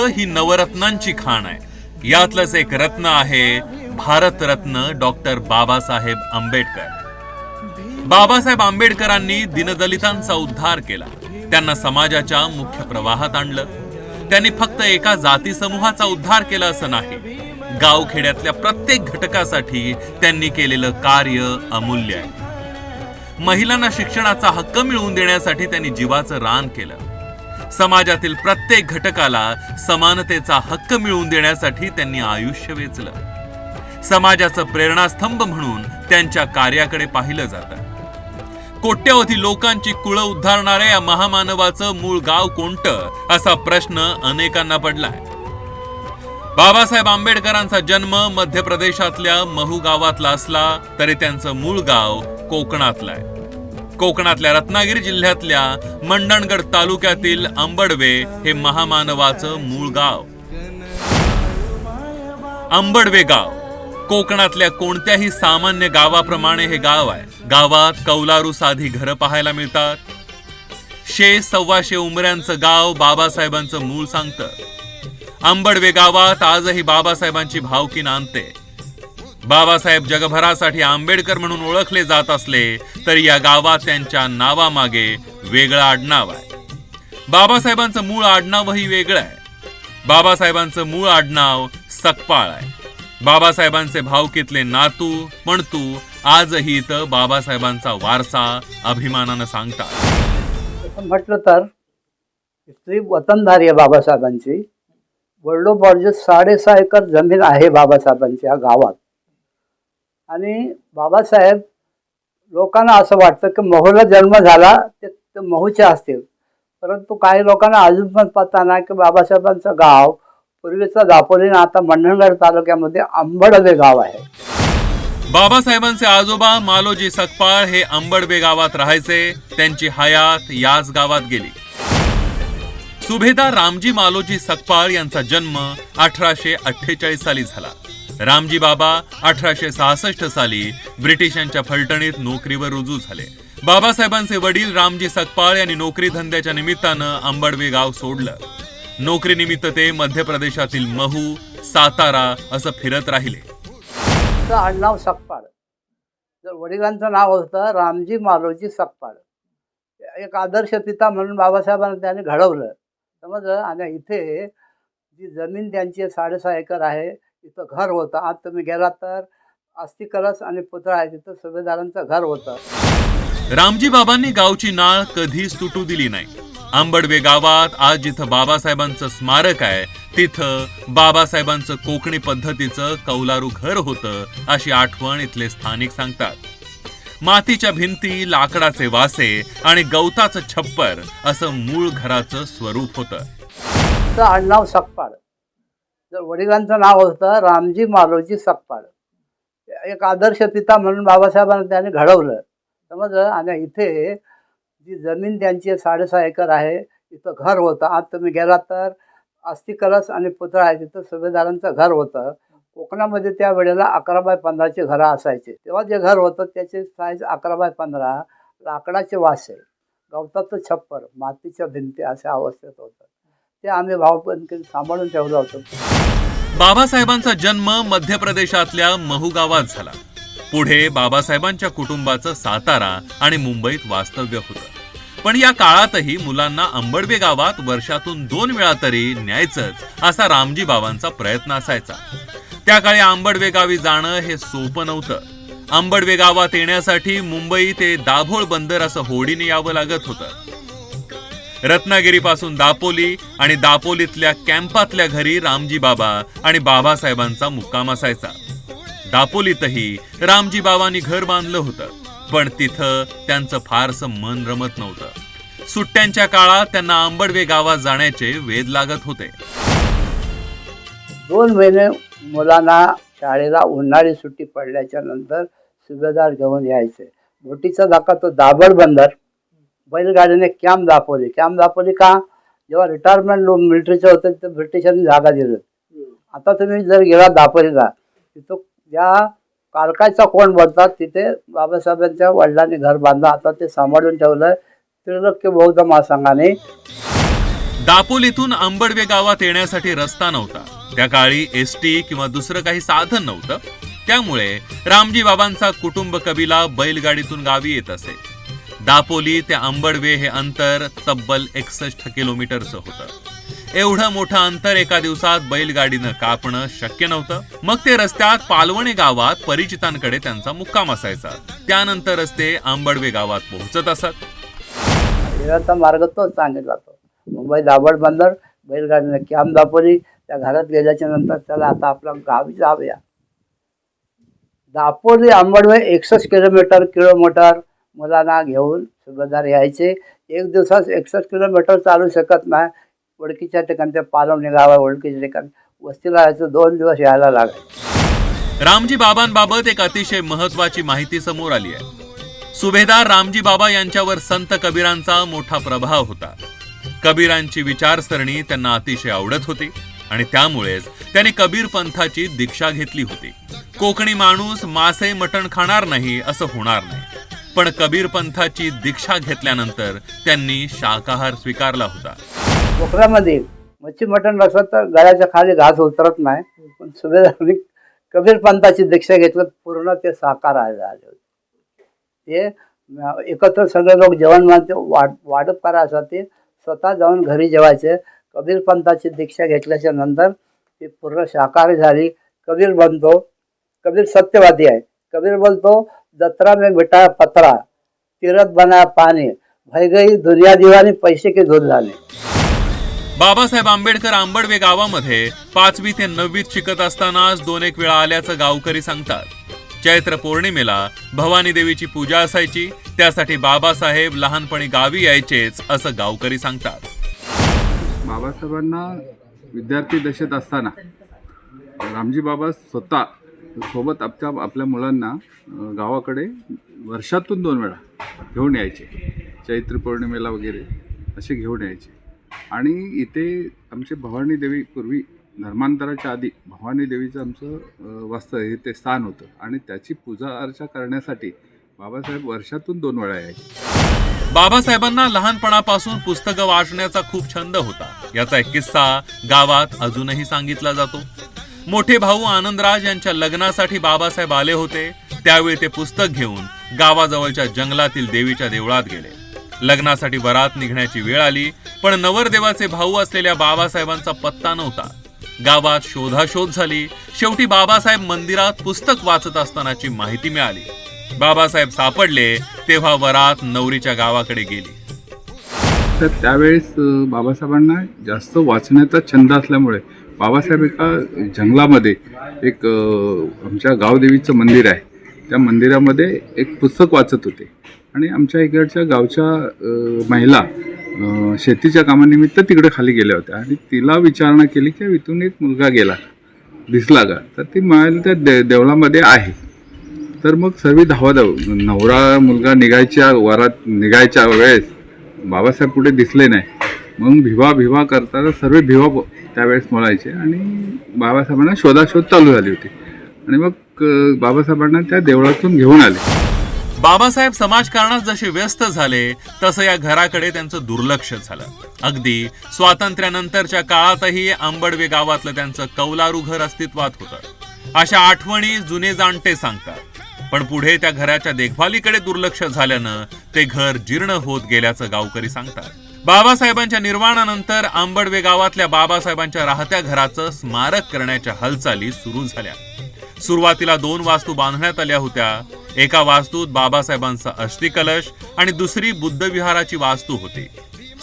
ही नवरत्नांची खाण आहे। यातलंच एक रत्न आहे भारतरत्न डॉक्टर बाबासाहेब आंबेडकर। बाबासाहेब आंबेडकरांनी दीनदलितांचा उद्धार केला, त्यांना समाजाच्या मुख्य प्रवाहात आणलं। त्यांनी फक्त एका जाती समूहाचा उद्धार केला असं नाही, गावखेड्यातल्या प्रत्येक घटकासाठी त्यांनी केलेलं कार्य अमूल्य आहे। महिलांना शिक्षणाचा हक्क मिळवून देण्यासाठी त्यांनी जीवाचं रान केलं। समाजातील प्रत्येक घटकाला समानतेचा हक्क मिळवून देण्यासाठी त्यांनी आयुष्य वेचलं। समाजाचं प्रेरणास्तंभ म्हणून त्यांच्या कार्याकडे पाहिलं जातं। कोट्यवधी लोकांची कुळं उद्धारणाऱ्या या महामानवाचं मूळ गाव कोणतं असा प्रश्न अनेकांना पडलाय। बाबासाहेब आंबेडकरांचा जन्म मध्य प्रदेशातल्या महू गावातला असला तरी त्यांचं मूळ गाव कोकणातलं आहे। कोकणातल्या रत्नागिरी जिल्ह्यातल्या मंडणगड तालुक्यातील अंबडवे हे महामानवाचं मूळ गाव। अंबडवे गाव कोकणातल्या कोणत्याही सामान्य गावाप्रमाणे हे गाव आहे। गावात कौलारू साधी घरं पाहायला मिळतात। 100-125 उमऱ्यांचं गाव बाबासाहेबांचं मूळ सांगतं। अंबडवे गावात आजही बाबासाहेबांची भावकी नांदते। बाबासाहेब जगभरासाठी आंबेडकर म्हणून ओळखले जात असले तरी या गावात त्यांच्या नावामागे वेगळं आडनाव आहे। बाबासाहेबांचं मूळ आडनावही वेगळं आहे। बाबासाहेबांचं मूळ आडनाव सकपाळ आहे। बाबासाहेबांचे भावकीतले नातू पणतू आजही इथं बाबासाहेबांचा वारसा अभिमानानं सांगतात। म्हटलं तर इथली वतनधारी आहे बाबासाहेबांची। वडलोपार्जित 6.5 एकर जमीन आहे बाबासाहेबांच्या गावात। आणि बाबासाहेब लोकांना असं वाटतं की महूला जन्म झाला ते महूचे असतील, परंतु काही लोकांना अजून पण पत्ता नाही की बाबासाहेबांचं गाव पूर्वीचं दापोली आता मंडणगड तालुक्यामध्ये अंबडवे गाव आहे। बाबासाहेबांचे आजोबा मालोजी सकपाळ हे अंबडवे गावात राहायचे। त्यांची हयात याच गावात गेली। सुभेदार रामजी मालोजी सकपाळ यांचा जन्म 1848 साली झाला। रामजी बाबा 1866 साली ब्रिटिशांच्या फलटणीत नोकरीवर रुजू झाले। बाबासाहेबांचे वडील रामजी सकपाळ यांनी नोकरी धंद्याच्या निमित्तानं अंबडवे गाव सोडलं। नोकरीनिमित्त ते मध्य प्रदेशातील महू, सातारा असं फिरत राहिले। आडनाव सकपाळ, जर वडिलांचं नाव होतं रामजी मालोजी सकपाळ। एक आदर्श पिता म्हणून बाबासाहेबांना त्यांनी घडवलं, समजलं। आणि इथे जी जमीन त्यांची 6.5 एकर आहे, तिथं घर होतं। आज तुम्ही गेलात तर अस्थि कलश आणि पुतळा आहे, तिथं सुभेदारांचं घर होतं। रामजी बाबांनी गावची नाळ कधीच तुटू दिली नाही। अंबडवे गावात आज जिथं बाबासाहेबांचं स्मारक आहे तिथं बाबासाहेबांचं कोकणी पद्धतीचं कौलारू घर होतं अशी आठवण इथले स्थानिक सांगतात। मातीच्या भिंती, लाकडाचे वासे आणि गवताचं छप्पर असं मूळ घराचं स्वरूप होतं। आडनाव सकपाळ, जर वडिलांचं नाव होतं रामजी मालोजी सकपाळ। एक आदर्श पिता म्हणून बाबासाहेबांना त्यांनी घडवलं, समजलं। आणि इथे जी जमीन त्यांची 6.5 एकर आहे, तिथं घर होतं। आज तुम्ही गेलात तर अस्थि कलश आणि पुतळा आहे, तिथं सुभेदारांचं घर होतं। कोकणामध्ये त्या वेळेला 11x15ची घरं असायची। तेव्हा जे घर होतं त्याचे साईज 11x15, लाकडाचे वासे, गवताचं छप्पर, मातीच्या भिंती अशा अवस्थेत होतं। ते आम्ही भावपण सांभाळून ठेवलं होतं। बाबासाहेबांचा जन्म मध्य प्रदेशातल्या महू गावात झाला। पुढे बाबासाहेबांच्या कुटुंबाचं सातारा आणि मुंबईत वास्तव्य होतं। पण या काळातही मुलांना अंबडवे गावात वर्षातून 2 वेळा तरी न्यायचंच असा रामजी बाबांचा प्रयत्न असायचा। त्या काळी अंबडवे गावी जाणं हे सोपं नव्हतं। अंबडवे गावात येण्यासाठी मुंबई ते दाभोळ बंदर असं होडीने यावं लागत होतं। रत्नागिरीपासून दापोली आणि दापोलीतल्या कॅम्पातल्या घरी रामजी बाबा आणि बाबासाहेबांचा मुक्काम असायचा। दापोलीतही रामजी बाबांनी घर बांधलं होतं, पण तिथं त्यांचं फारसं मन रमत नव्हतं। सुट्ट्यांच्या काळात त्यांना अंबडवे गावात जाण्याचे वेध लागत होते। 2 महिने मुलांना शाळेला उन्हाळी सुट्टी पडल्याच्या नंतर सुभेदार घेऊन यायचे। बोटीचा धक्का तो दाभोळ बंदर, बैलगाडीने कॅम्प दापोली का, जेव्हा रिटायरमेंट मिलिटरीचं होतं तिथं ब्रिटिशांनी जागा दिलं। आता तुम्ही जर गेला दापोलीला, तिथं ज्या कालकाचा कोण बोलतात तिथे बाबासाहेबांच्या वडिलांनी घर बांधलं, आता ते सांभाळून ठेवलं त्रिलोक्य बौद्ध महासंघाने। दापोलीतून आंबडवे गावात येण्यासाठी रस्ता नव्हता. त्या काळी एसटी किंवा दुसरं काही साधन नव्हतं. त्यामुळे रामजी बाबांचा कुटुंब कबिला बैलगाडीतून गावी येत असे. दापोली ते आंबडवे हे अंतर तब्बल 61 किलोमीटरचं होतं. एवढं मोठं अंतर एका दिवसात बैलगाडीनं कापणं शक्य नव्हतं. मग ते रस्त्यात पालवणे गावात परिचितांकडे त्यांचा मुक्काम असायचा. त्यानंतरच ते आंबडवे गावात पोहोचत असत. येण्याचा मार्ग तोच सांगितला तो. मुंबई दाभोळ बंदर, बैलगाडीने कॅम्प दापोली. त्या घरात गेल्याच्या नंतर त्याला आता आपलं गावी जाऊया. दापोली आंबडवे 61 किलोमीटर मुलांना घेऊन सुभेदार यायचे. एक दिवसात 61 किलोमीटर चालू शकत नाही. ओळखीच्या ठिकाणी ते पालवणे गाव आहे, ओळखीच्या ठिकाणी वस्तीला यायचं. 2 दिवस यायला लागायचे. रामजी बाबांबाबत एक अतिशय महत्वाची माहिती समोर आली आहे. सुभेदार रामजी बाबा यांच्यावर संत कबीरांचा मोठा प्रभाव होता. कबीरांची विचारसरणी त्यांना अतिशय आवडत होती आणि त्यामुळेच त्यांनी कबीर पंथाची दीक्षा घेतली होती. कोकणी माणूस मासे मटण खाणार नाही असं होणार नाही, पण कबीर पंथाची दीक्षा घेतल्यानंतर त्यांनी शाकाहार स्वीकारला होता. कोकणामध्ये मच्छी मटण नसलं तर गळ्याच्या खाली घास उतरत नाही. पण सुभेदारांनी कबीर पंथाची दीक्षा घेतलं, पूर्ण ते शाकाहार झाले होते. ते एकत्र सगळे लोक जेवण मानते वाटप करायचं. ते स्वतः जाऊन घरी जेवायचे. कबीर पंथाची दीक्षा घेतल्याच्या नंतर ती पूर्ण शाकाहारी झाली. कबीर बनतो. कबीर सत्यवादी आहे. कबीर बोलतो, जत्रा में बिठाया पत्रा, तीरथ बनाया पानी, भय गई दुनिया दीवानी, पैसे के धूल झाले. बाबासाहेब आंबेडकर आंबडवे गावामध्ये 5वी ते 9वीत शिकत असतानाच 2-1 वेळा आल्याचं गावकरी सांगतात. चैत्र पौर्णिमेला भवानी देवीची पूजा असायची. त्यासाठी बाबासाहेब लहानपणी गावी यायचेच असं गावकरी सांगतात. बाबासाहेबांना विद्यार्थी दशेत असताना रामजी बाबा स्वतः सोबत आपल्या मुलांना गावाकडे वर्षातून 2 वेळा घेऊन यायचे. चैत्र पौर्णिमेला वगैरे असे घेऊन यायचे. आणि इथे आमचे भवानी देवी, पूर्वी धर्मांतराच्या आधी भवानी देवीचं आमचं वास्तव हे ते स्थान होतं आणि त्याची पूजा अर्चा करण्यासाठी बाबासाहेब वर्षातून 2 वेळा यायचे. बाबासाहेबांना लहानपणापासून पुस्तकं वाचण्याचा खूप छंद होता. याचा एक किस्सा गावात अजूनही सांगितला जातो. मोठे भाऊ आनंदराज यांच्या लग्नासाठी बाबासाहेब आले होते. त्यावेळी ते पुस्तक घेऊन गावाजवळच्या जंगलातील देवीच्या देवळात गेले. लग्नासाठी वरात निघण्याची वेळ आली, पण नवरदेवाचे भाऊ असलेल्या बाबासाहेबांचा पत्ता नव्हता. गावात शोधाशोध झाली. शेवटी बाबासाहेब मंदिरात पुस्तक वाचत असतानाची माहिती मिळाली. बाबासाहेब सापडले तेव्हा वरात नवरीच्या गावाकडे गेली. तर त्यावेळेस बाबासाहेबांना जास्त वाचण्याचा छंद असल्यामुळे बाबासाहेब एका जंगलामध्ये एक आमच्या गावदेवीचं मंदिर आहे, त्या मंदिरामध्ये एक पुस्तक वाचत होते. आणि आमच्या इकडच्या गावच्या महिला शेतीच्या कामानिमित्त तिकडे खाली गेल्या होत्या आणि तिला विचारणा केली की इथून एक मुलगा गेला, दिसला का? तर ती म्हणाली त्या देवळामध्ये आहे. तर मग सर्व धावाधाव, नवरा मुलगा वरात निघायच्या वेळेस बाबासाहेब कुठे दिसले नाही. मग भिवा करताना सर्व भिवा त्यावेळेस म्हणायचे आणि बाबासाहेबांना शोधाशोध चालू झाली होती. आणि मग बाबासाहेबांना त्या देवळातून घेऊन आले. बाबासाहेब समाजकारणात जसे व्यस्त झाले तसं या घराकडे त्यांचं दुर्लक्ष झालं. अगदी स्वातंत्र्यानंतरच्या काळातही आंबडवे गावातलं त्यांचं कौलारू घर अस्तित्वात होतं. अशा आठवणी जुने जाणते सांगतात. पण पुढे त्या घराच्या देखभालीकडे दुर्लक्ष झाल्यानं ते घर जीर्ण होत गेल्याचं गावकरी सांगतात. बाबासाहेबांच्या निर्वाणानंतर आंबडवे गावातल्या बाबासाहेबांच्या राहत्या घराचं स्मारक करण्याच्या हालचाली सुरू झाल्या. सुरुवातीला 2 वास्तू बांधण्यात आल्या होत्या. एका वास्तूत बाबासाहेबांचा अस्थिकलश आणि दुसरी बुद्ध विहाराची वास्तू होती.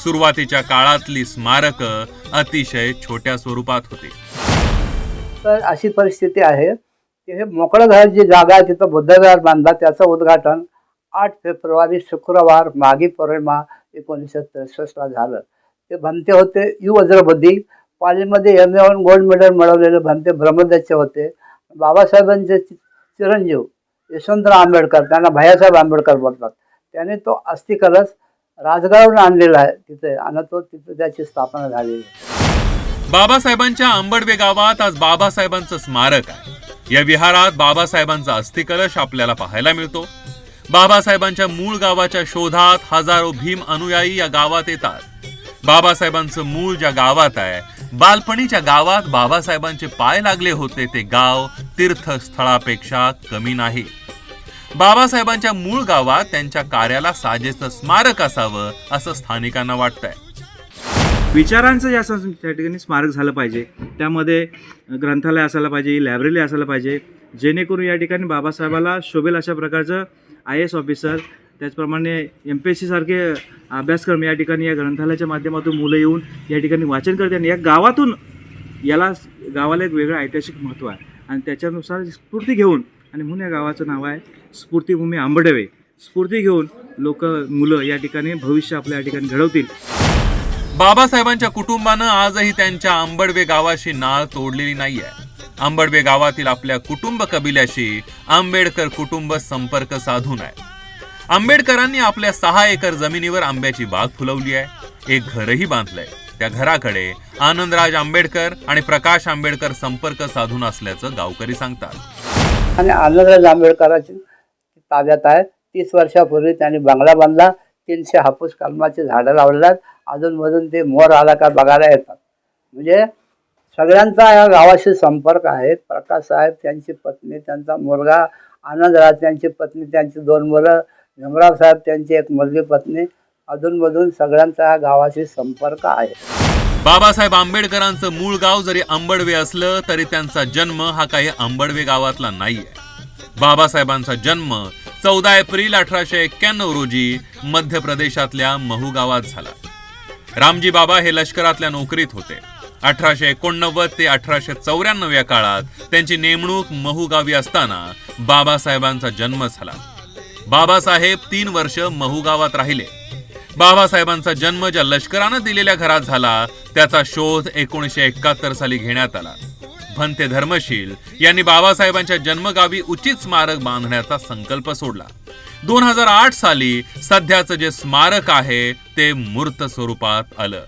सुरुवातीच्या काळातली स्मारकं अतिशय छोट्या स्वरूपात होती. तर अशी परिस्थिती आहे की हे मोकळं घर जी जागा आहे तिथं बुद्धविहार बांधला. त्याचं उद्घाटन 8 फेब्रुवारी शुक्रवार माघी पौर्णिमा 1963 झालं. ते भंते होते यू वज्रबुद्धी. पालीमध्ये MA1 गोल्ड मेडल मिळवलेले भंते ब्रह्मदत्त होते. बाबासाहेबांचे चिरंजीव यशवंतराव आंबेडकर, त्यांना भैयासाहेब आंबेडकर बोलतात, त्याने तो अस्थिकलश राजगडावरून आणलेला आहे तिथे आणि तो तिथे त्याची स्थापना झालेली आहे. बाबासाहेबांच्या आंबडवे गावात आज बाबासाहेबांचं स्मारक आहे. या विहारात बाबासाहेबांचा अस्थिकलश आपल्याला पाहायला मिळतो. बाबासाहेबांच्या मूळ गावाच्या शोधात हजारो भीम अनुयायी या गावात येतात. बाबासाहेबांचं मूळ ज्या गावात आहे, बालपणीच्या गावात बाबासाहेबांचे पाय लागले होते ते गाव तीर्थस्थळापेक्षा कमी नाही. बाबासाहेबांच्या मूळ गावात त्यांच्या कार्याला साजेचं स्मारक असावं असं स्थानिकांना वाटतंय. विचारांचं या ठिकाणी स्मारक झालं पाहिजे. त्यामध्ये ग्रंथालय असायला पाहिजे, लायब्ररी असायला पाहिजे, जेणेकरून या ठिकाणी बाबासाहेबाला शोभेल अशा प्रकारचं IAS ऑफिसर, त्याचप्रमाणे MPSC सारखे अभ्यासक्रम या ठिकाणी या ग्रंथालयाच्या माध्यमातून मुलं येऊन या ठिकाणी वाचन करते आणि या गावातून गावाला एक वेगळं ऐतिहासिक महत्त्व आहे आणि त्याच्यानुसार स्फूर्ती घेऊन, आणि म्हणून या गावाचं नाव आहे स्फूर्तीभूमी आंबडवे. स्फूर्ती घेऊन मुलं या ठिकाणी भविष्य आपल्या या ठिकाणी घडवतील. बाबासाहेबांच्या कुटुंबानं आजही त्यांच्या आंबडवे गावाशी नाळ तोडलेली नाहीये. आंबडवे गावातील आपल्या कुटुंब कबिल्याशी आंबेडकर कुटुंब संपर्क साधून आहे. आंबेडकरांनी आपल्या 6 एकर जमिनीवर आंब्याची बाग फुलवली आहे. एक घरही बांधलंय. त्या घराकडे आनंदराज आंबेडकर आणि प्रकाश आंबेडकर संपर्क साधून असल्याचं गावकरी सांगतात. आणि आनंदराज आंबेडकरांची ताब्यात आहे. 30 वर्षापूर्वी त्यांनी बंगला बांधला. 300 हापूस कलमाची झाडं लावल्यात. अजूनमधून ते मोर आला का बघायला येतात. म्हणजे सगळ्यांचा या गावाशी संपर्क आहे. प्रकाश साहेब, त्यांची पत्नी, त्यांचा मुलगा आनंदराज, त्यांची पत्नी, त्यांची 2 मुलं, भीमराव साहेब, त्यांची एक मुलगी पत्नी, अधूनमधून सगळ्यांचा या गावाशी संपर्क आहे. बाबासाहेब आंबेडकरांचं मूळ गाव जरी आंबडवे असलं तरी त्यांचा जन्म हा काही आंबडवे गावातला नाहीये. बाबासाहेबांचा जन्म 14 एप्रिल 1891 रोजी मध्य प्रदेशातल्या महू गावात झाला. रामजी बाबा हे लष्करातल्या नोकरीत होते. 1889 ते 1894 या काळात त्यांची नेमणूक महू गावी असताना बाबासाहेबांचा जन्म झाला. बाबासाहेब 3 वर्ष महू गावात राहिले. बाबासाहेबांचा जन्म ज्या लष्करानं दिलेल्या घरात झाला त्याचा शोध 1971 साली घेण्यात आला. भंते धर्मशील यांनी बाबासाहेबांच्या जन्मगावी उचित स्मारक बांधण्याचा संकल्प सोडला. 2008 साली सध्याचं जे स्मारक आहे ते मूर्त स्वरूपात आलं.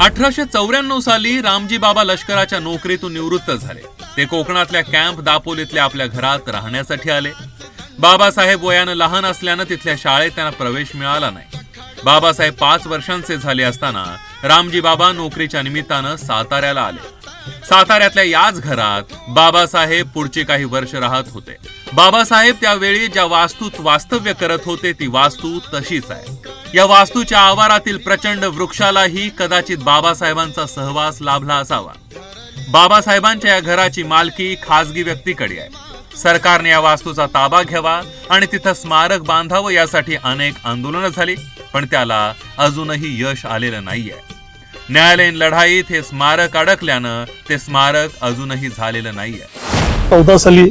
1894 साली रामजी बाबा लष्कराच्या नोकरीतून निवृत्त झाले. ते कोकणातल्या कॅम्प दापोलीतल्या आपल्या घरात राहण्यासाठी आले. बाबासाहेब वयानं लहान असल्यानं तिथल्या शाळेत त्यांना प्रवेश मिळाला नाही. बाबासाहेब 5 वर्षांचे झाले असताना रामजी बाबा नोकरीच्या निमित्तानं साताऱ्याला आले. साताऱ्यातल्या याच घरात बाबासाहेब पुढची काही वर्ष राहत होते. बाबासाहेब त्यावेळी ज्या वास्तूत वास्तव्य करत होते ती वास्तू तशीच आहे. या वास्तूच्या आवारातील प्रचंड वृक्षालाही कदाचित बाबासाहेबांचा सहवास लाभला असावा. बाबासाहेबांच्या या घराची मालकी खासगी व्यक्तीकडे आहे. सरकारने या वास्तूचा ताबा घ्यावा आणि तिथं स्मारक बांधावं यासाठी अनेक आंदोलनं झाली, पण त्याला अजूनही यश आलेलं नाहीये. न्यायालयीन लढाईत हे स्मारक अडकल्यानं ते स्मारक अजूनही झालेलं नाहीये. 14 साली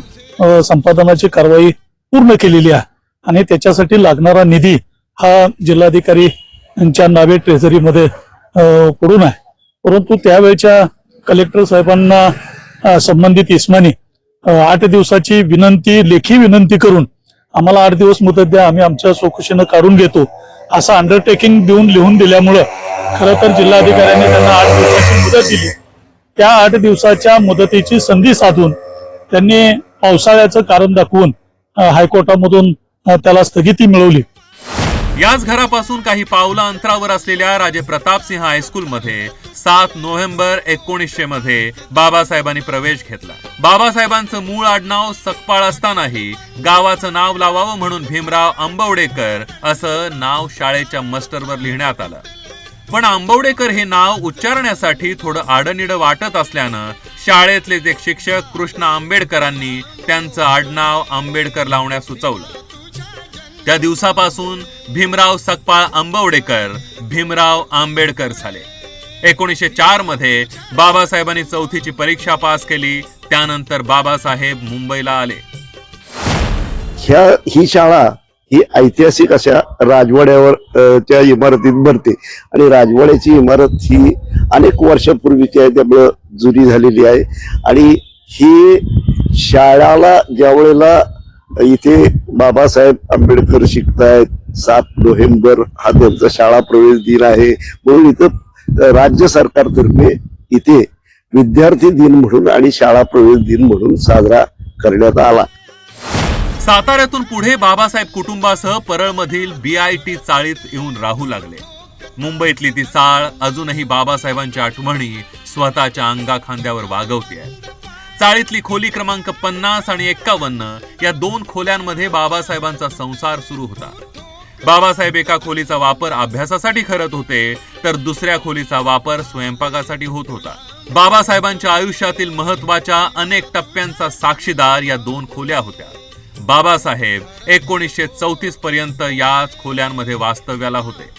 संपादनाची कारवाई पूर्ण केलेली आहे आणि त्याच्यासाठी लागणारा निधी हा जिल्हाधिकारी यांच्या नावे ट्रेझरीमध्ये पडून आहे. परंतु त्यावेळच्या कलेक्टर साहेबांना संबंधित इस्मानी 8 दिवसाची लेखी विनंती करून आम्हाला 8 दिवस मुदत द्या, आम्ही आमच्या स्वखुशीनं काढून घेतो असं अंडरटेकिंग देऊन लिहून दिल्यामुळं खरं तर जिल्हाधिकाऱ्यांनी त्यांना 8 दिवसाची मुदत दिली. त्या 8 दिवसाच्या मुदतीची संधी साधून त्यांनी पावसाळ्याचं कारण दाखवून हायकोर्टामधून त्याला स्थगिती मिळवली. याच घरापासून काही पावलं अंतरावर असलेल्या राजे प्रतापसिंह हायस्कूलमध्ये 7 नोव्हेंबर 1900 मध्ये बाबासाहेबांनी प्रवेश घेतला. बाबासाहेबांचं मूळ आडनाव सकपाळ असतानाही गावाचं नाव लावावं म्हणून भीमराव आंबवडेकर असं नाव शाळेच्या मास्टरवर लिहिण्यात आलं. पण आंबवडेकर हे नाव उच्चारण्यासाठी थोडं आडनिडं वाटत असल्यानं शाळेतले एक शिक्षक कृष्ण आंबेडकरांनी त्यांचं आडनाव आंबेडकर लावण्यास सुचवलं. त्या दिवसापासून भीमराव सकपाळ आंबवडेकर भीमराव आंबेडकर झाले. 1904 मध्ये बाबासाहेबांनी 4थीची परीक्षा पास केली. त्यानंतर बाबासाहेब मुंबईला आले. ही शाळा ही ऐतिहासिक अशा राजवाड्यावर त्या इमारतीत भरते आणि राजवाड्याची इमारत ही अनेक वर्षापूर्वीची आहे, त्यामुळं जुनी झालेली आहे. आणि ही शाळाला ज्या वेळेला इथे बाबासाहेब आंबेडकर शिकतायत, 7 नोव्हेंबर हा त्यांचा शाळा प्रवेश दिन आहे, म्हणून इथं राज्य सरकारतर्फे इथे विद्यार्थी दिन म्हणून आणि शाळा प्रवेश दिन म्हणून साजरा करण्यात आला. साताऱ्यातून पुढे बाबासाहेब कुटुंबासह परळमधील BIT चाळीत येऊन राहू लागले. मुंबईतली ती चाळ अजूनही बाबासाहेबांच्या आठवणी स्वतःच्या अंगाखांद्यावर वागवते. चाळीतली खोली क्रमांक 50 आणि 51 या 2 खोल्यांमध्ये बाबासाहेबांचा संसार सुरू होता. बाबासाहेब एका खोलीचा वापर अभ्यासासाठी करत होते, तर दुसऱ्या खोलीचा वापर स्वयंपाकासाठी होत होता. बाबासाहेबांच्या आयुष्यातील महत्वाच्या अनेक टप्प्यांचा साक्षीदार या 2 खोल्या होत्या. बाबासाहेब 1934 पर्यंत याच खोल्यांमध्ये वास्तव्याला होते.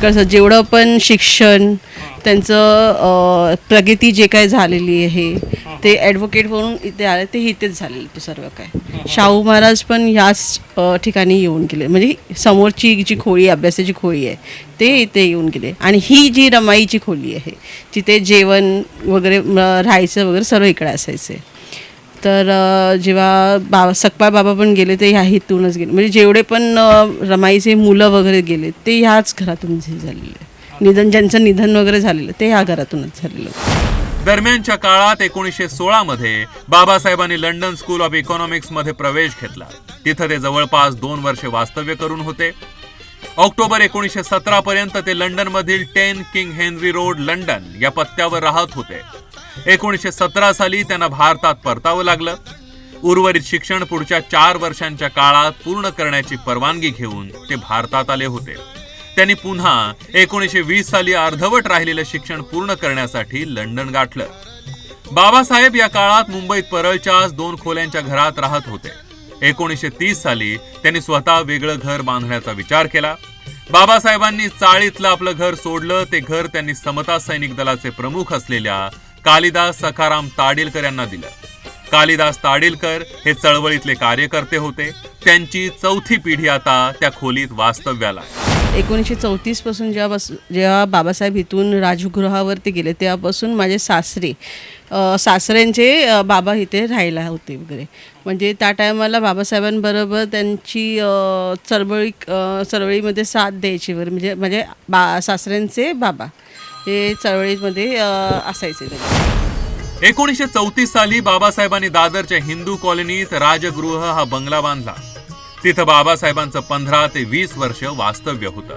कसं जेवढं पण शिक्षण त्यांचं प्रगती जे काय झालेली आहे ते ॲडव्होकेट म्हणून इथे आले, ते इथेच झालेलं ते सर्व काय. शाहू महाराज पण ह्याच ठिकाणी येऊन गेले, म्हणजे समोरची जी खोली अभ्यासाची खोली आहे ते इथे येऊन गेले. आणि ही जी रमाईची खोली आहे जिथे जेवण वगैरे राहायचं वगैरे सर्व इकडे असायचे. तर जेव्हा सकपाळ बाबा पण गेले ते ह्या इथूनच गेले, म्हणजे जेवढे पण रमाईचे मुलं वगैरे गेले ते ह्याच घरातून झालेले. ज्यांचं निधन वगैरे झालेलं ते ह्या घरातूनच झालेलं. दरम्यानच्या काळात 1916 मध्ये बाबासाहेबांनी लंडन स्कूल ऑफ इकॉनॉमिक्स मध्ये प्रवेश घेतला. तिथं ते जवळपास 2 वर्षे वास्तव्य करून होते. ऑक्टोबर 1917 पर्यंत ते लंडन मधील 10 किंग हेनरी रोड लंडन या पत्त्यावर राहत होते. 1917 साली त्यांना भारतात परतावं लागलं. उर्वरित शिक्षण पुढच्या 4 वर्षांच्या काळात पूर्ण करण्याची परवानगी घेऊन ते भारतात आले होते. त्यांनी पुन्हा 1920 साली अर्धवट राहिलेलं शिक्षण पूर्ण करण्यासाठी लंडन गाठलं. बाबासाहेब या काळात मुंबईत परळच्याच 2 खोल्यांच्या घरात राहत होते. 1930 साली त्यांनी स्वतः वेगळं घर बांधण्याचा विचार केला. बाबासाहेबांनी चाळीतलं आपलं घर सोडलं. ते घर त्यांनी समता सैनिक दलाचे प्रमुख असलेल्या कालिदास सखाराम ताडेलकर यांना दिलं. कालिदास ताडेलकर हे चळवळीतले कार्यकर्ते होते. त्यांची 4थी पिढी आता त्या खोलीत वास्तव्याला आहे. 1934 पासून जेव्हा बाबासाहेब इथून राजगृहावरती गेले तेव्हापासून माझे सासऱ्यांचे बाबा इथे राहायला होते वगैरे. म्हणजे त्या टायमाला बाबासाहेबांबरोबर त्यांची चळवळीमध्ये साथ द्यायची वगैरे. म्हणजे माझे सासऱ्यांचे बाबा हे चळवळीमध्ये असायचे. 1934 साली बाबासाहेबांनी दादरच्या हिंदू कॉलनीत राजगृह हा बंगला बांधला. तिथं बाबासाहेबांचं 15 ते 20 वर्ष वास्तव्य होतं.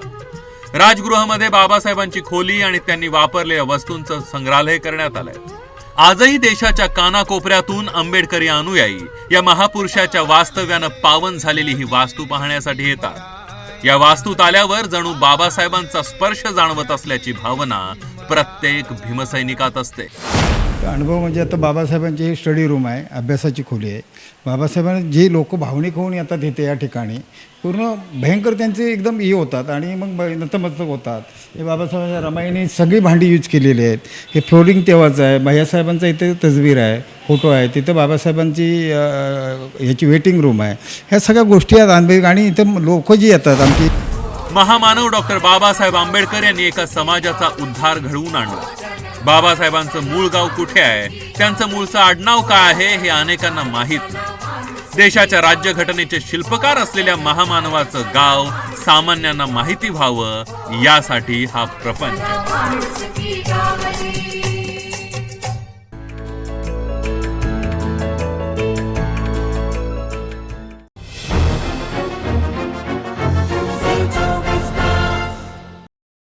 राजगृहामध्ये बाबासाहेबांची खोली आणि त्यांनी वापरलेल्या वस्तूंचं संग्रहालय करण्यात आलंय. आजही देशाच्या कानाकोपऱ्यातून आंबेडकरी अनुयायी या महापुरुषाच्या वास्तव्यानं पावन झालेली ही वास्तू पाहण्यासाठी येतात. या वास्तूत आल्यावर जणू बाबासाहेबांचा स्पर्श जाणवत असल्याची भावना प्रत्येक भीमसैनिकात असते. अनुभव म्हणजे आता बाबासाहेबांची स्टडी रूम आहे, अभ्यासाची खोली आहे. बाबासाहेबांना जे लोक भावनिक होऊन येतात इथे या ठिकाणी पूर्ण भयंकर त्यांचे एकदम हे होतात आणि मग नतमस्तक होतात. हे बाबासाहेबांच्या रमाईने सगळी भांडी यूज केलेली आहेत. हे फ्लोरिंग तेव्हाचं आहे. भैयासाहेबांचा इथे तस्वीर आहे, फोटो आहे. तिथं बाबासाहेबांची ह्याची वेटिंग रूम आहे. ह्या सगळ्या गोष्टी आहेत अनुभवी. आणि इथं लोक जी येतात आमची. महामानव डॉक्टर बाबासाहेब आंबेडकर यांनी एका समाजाचा उद्धार घडवून आणला. बाबासाहेबांचं मूळ गाव कुठे आहे, त्यांचं मूळचं आडनाव काय आहे हे अनेकांना माहीत नाही. देशाच्या राज्यघटनेचे शिल्पकार असलेल्या महामानवाचं गाव सामान्यांना माहिती व्हावं यासाठी हा प्रपंच.